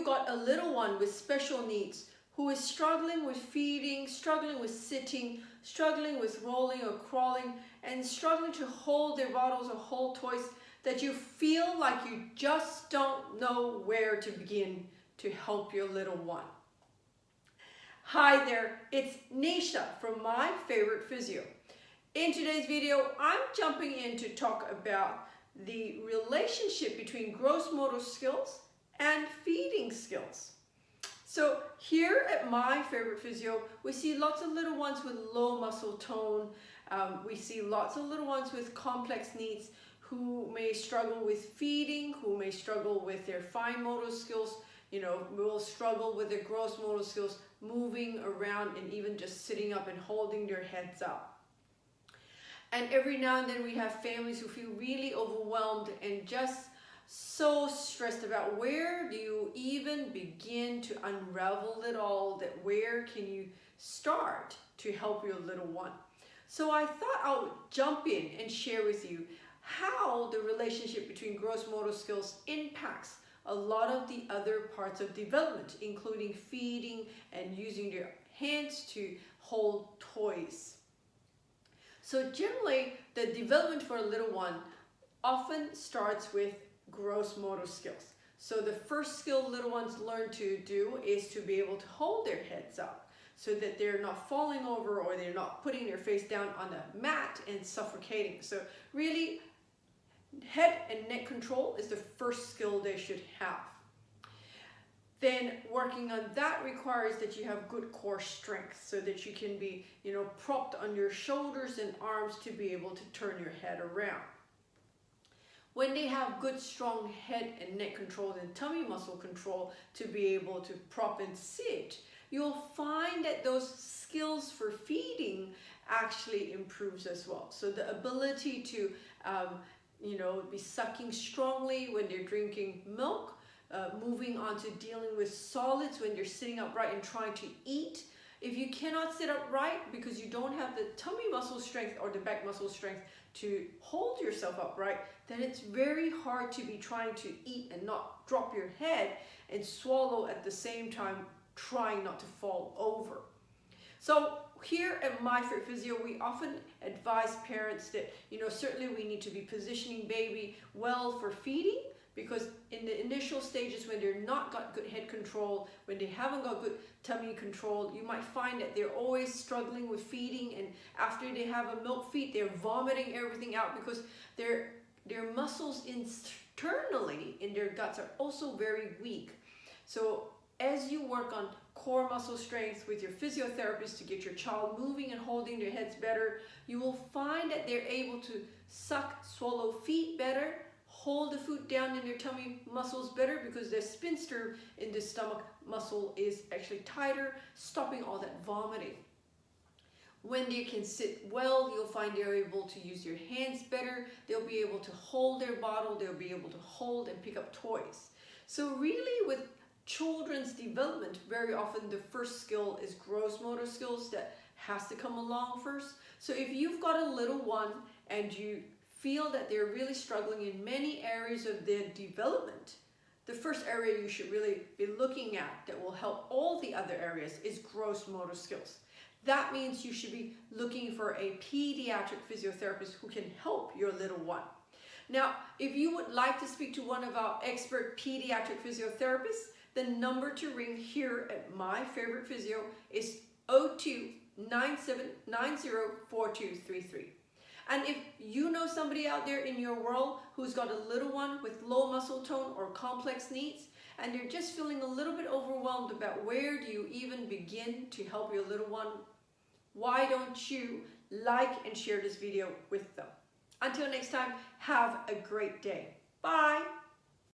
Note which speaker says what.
Speaker 1: you got a little one with special needs who is struggling with feeding, struggling with sitting, struggling with rolling or crawling, and struggling to hold their bottles or hold toys, that you feel like you just don't know where to begin to help your little one. Hi there, it's Neesha from My Favourite Physio. In today's video, I'm jumping in to talk about the relationship between gross motor skills and feeding skills. So here at My Favourite Physio, we see lots of little ones with low muscle tone. We see lots of little ones with complex needs who may struggle with feeding, who may struggle with their fine motor skills, will struggle with their gross motor skills, moving around and even just sitting up and holding their heads up. And every now and then we have families who feel really overwhelmed and just so stressed about where do you even begin to unravel it all, that where can you start to help your little one. So I thought I would jump in and share with you how the relationship between gross motor skills impacts a lot of the other parts of development, including feeding and using their hands to hold toys. So generally, the development for a little one often starts with gross motor skills. So the first skill little ones learn to do is to be able to hold their heads up so that they're not falling over or they're not putting their face down on the mat and suffocating. So really, head and neck control is the first skill they should have. Then working on that requires that you have good core strength so that you can be, propped on your shoulders and arms to be able to turn your head around. When they have good strong head and neck control and tummy muscle control to be able to prop and sit, you'll find that those skills for feeding actually improves as well. So the ability to be sucking strongly when they're drinking milk, moving on to dealing with solids when you're sitting upright and trying to eat. If you cannot sit upright because you don't have the tummy muscle strength or the back muscle strength to hold yourself upright, then it's very hard to be trying to eat and not drop your head and swallow at the same time, trying not to fall over. So here at My Favourite Physio, we often advise parents that, certainly we need to be positioning baby well for feeding, because in the initial stages when they're not got good head control, when they haven't got good tummy control, you might find that they're always struggling with feeding, and after they have a milk feed, they're vomiting everything out because their muscles internally in their guts are also very weak. So as you work on core muscle strength with your physiotherapist to get your child moving and holding their heads better, you will find that they're able to suck, swallow, feed better, hold the food down in their tummy muscles better because their sphincter in the stomach muscle is actually tighter, stopping all that vomiting. When they can sit well, you'll find they're able to use their hands better, they'll be able to hold their bottle, they'll be able to hold and pick up toys. So really with children's development, very often the first skill is gross motor skills that has to come along first. So if you've got a little one and you feel that they're really struggling in many areas of their development, the first area you should really be looking at that will help all the other areas is gross motor skills. That means you should be looking for a pediatric physiotherapist who can help your little one. Now, if you would like to speak to one of our expert pediatric physiotherapists, the number to ring here at My Favourite Physio is 02-9790-4233. And if you know somebody out there in your world who's got a little one with low muscle tone or complex needs, and they're just feeling a little bit overwhelmed about where do you even begin to help your little one, why don't you like and share this video with them? Until next time, have a great day. Bye.